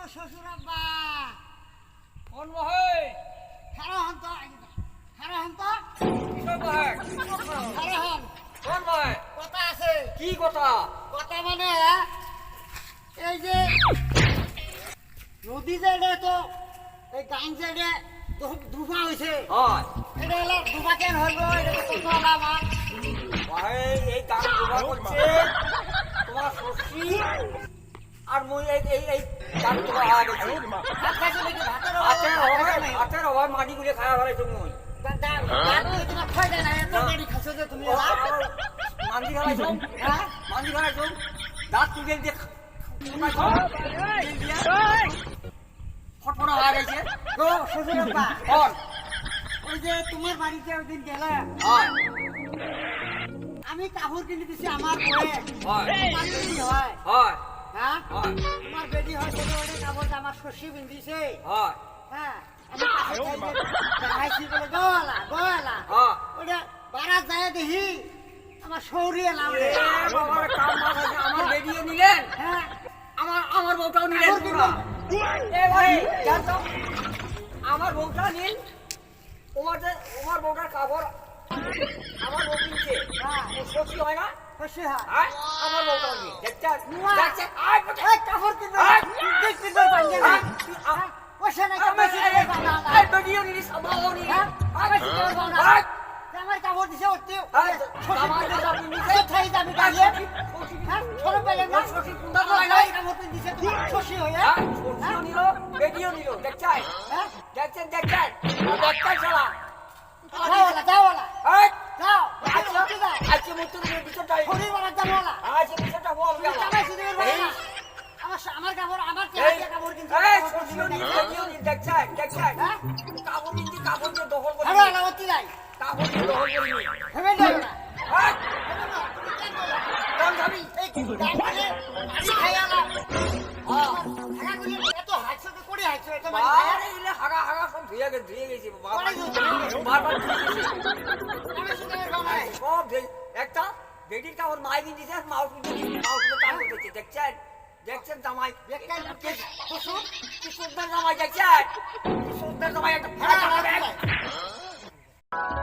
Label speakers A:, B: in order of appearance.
A: শ্বশুর আব্বা
B: কোন মহে
A: খারা হন তো
B: কিসব মহে
A: খারা হন
B: কোন মহে
A: কথা আছে
B: কি কথা
A: কথা মানে এই যে নদী যে তো এই গান যে দুফা হয়েছে
B: হয়
A: এটা হলো দুফা কেন হইব এটা তো কথা হলো আমার
B: মহে এই গান দুবার করছে তোমার শ্বশুর আর মই এই গান দুবার হয়ে গেছে
A: ভাত খাইছো নাকি
B: হাতের অভাব মাটি গুলে খাওয়া ফেলাইছো মই
A: তোমার খাই দেয় না এত বাড়ি খাইছো যে তুমি
B: মান্দি খাইছো
A: হ্যাঁ
B: মান্দি খাইছো দাঁত তুলে দিয়ে ফটফটা হয়ে গেছে
A: গো শ্বশুর আব্বা
B: কোন
A: ওই যে তোমার বাড়িতে ওইদিন গেলে
B: হয়
A: আমি কাপড় কিনে দিছি আমার বয়ে
B: হয়
A: তোমার বেটি হয়
B: হয়
A: হ্যাঁ
B: হয়
A: তোমার বেটি হয় বলে ওই কাপড়টা আমার শশী বিন্দিছে
B: হয়
A: হ্যাঁ আমি পাশে থাইলে দেখাইছি বলে গলা
B: হ্যাঁ
A: ওটা বারাত যায় দেখি আমার সৌরি এলাম রে
B: বাবার কাম বাদ আছে আমার বেডিও নিলেন
A: হ্যাঁ
B: আমার বউটাও নিলেন
A: কাপড়
B: তোমরা
A: কিনবেন?
B: এ ভাই জান তো আমার বউটা নিন তোমার বউটার কাপড় আমার বউ কিনছে
A: হ্যাঁ
B: ও সত্যি হয় না
A: শশী হয়
B: হ্যাঁ আমার বউটাও নিন দেখছেন
A: উয়া।
B: দেখছেন আয়
A: এই কাপড় কিনবে
B: হ্যাঁ।
A: কিনবে পাঞ্জে না পয়সা নাই কাপড় কিনবে পাঞ্জে না
B: এই বেডিও নিলিস আমাও নিন
A: হ্যাঁ আমি কিনবে পাঞ্জে না আমার কাপড় দিছে ওতে কোথায় যাবি কাজে হ্যাঁ ছোট পেলে না কাপড় দিছে তোমার শশী হয়ে হ্যাঁ
B: বেডিও নিল দেখছেন
A: হ্যাঁ
B: দেখছেন শালা
A: যাওয়ালা
B: এই
A: যাও
B: আচ্ছা
A: আচ্ছা যাও
B: আজকে মতো বিচারটাই
A: শরীর বাড়া যাওয়ালা
B: আজকে বিচারটা বল গেল
A: আমার শরীর বাড়া আমার কাপড় আমার
B: এই
A: কাপড় কিনতে
B: এই সরষিও নি বেডিও নি দেখছেন
A: হ্যাঁ
B: কাপড় কিনতে কাপড় দিয়ে দখল করে
A: হ্যাঁ না অতি যাই
B: কাপড় দিয়ে দখল করে নি
A: হেবে যাও না
B: হ্যাঁ
A: কোন যাবি এই কি ডালে আড়ি খাইয়া না হাগা কইলে এত হাইছো তো করে হাইছো এত মানে
B: আরে ইলে হাগা সব ধুয়ে গেছে বারবার ধুয়ে গেছে
A: আমি শুনে বানাই
B: সব একটা বেডির কাপড় মাই দিছে মাউস টান করতেছে দেখছেন জামাই
A: বেকার কে
B: কি সুন্দর জামাই দেখছেন কি সুন্দর জামাই একটা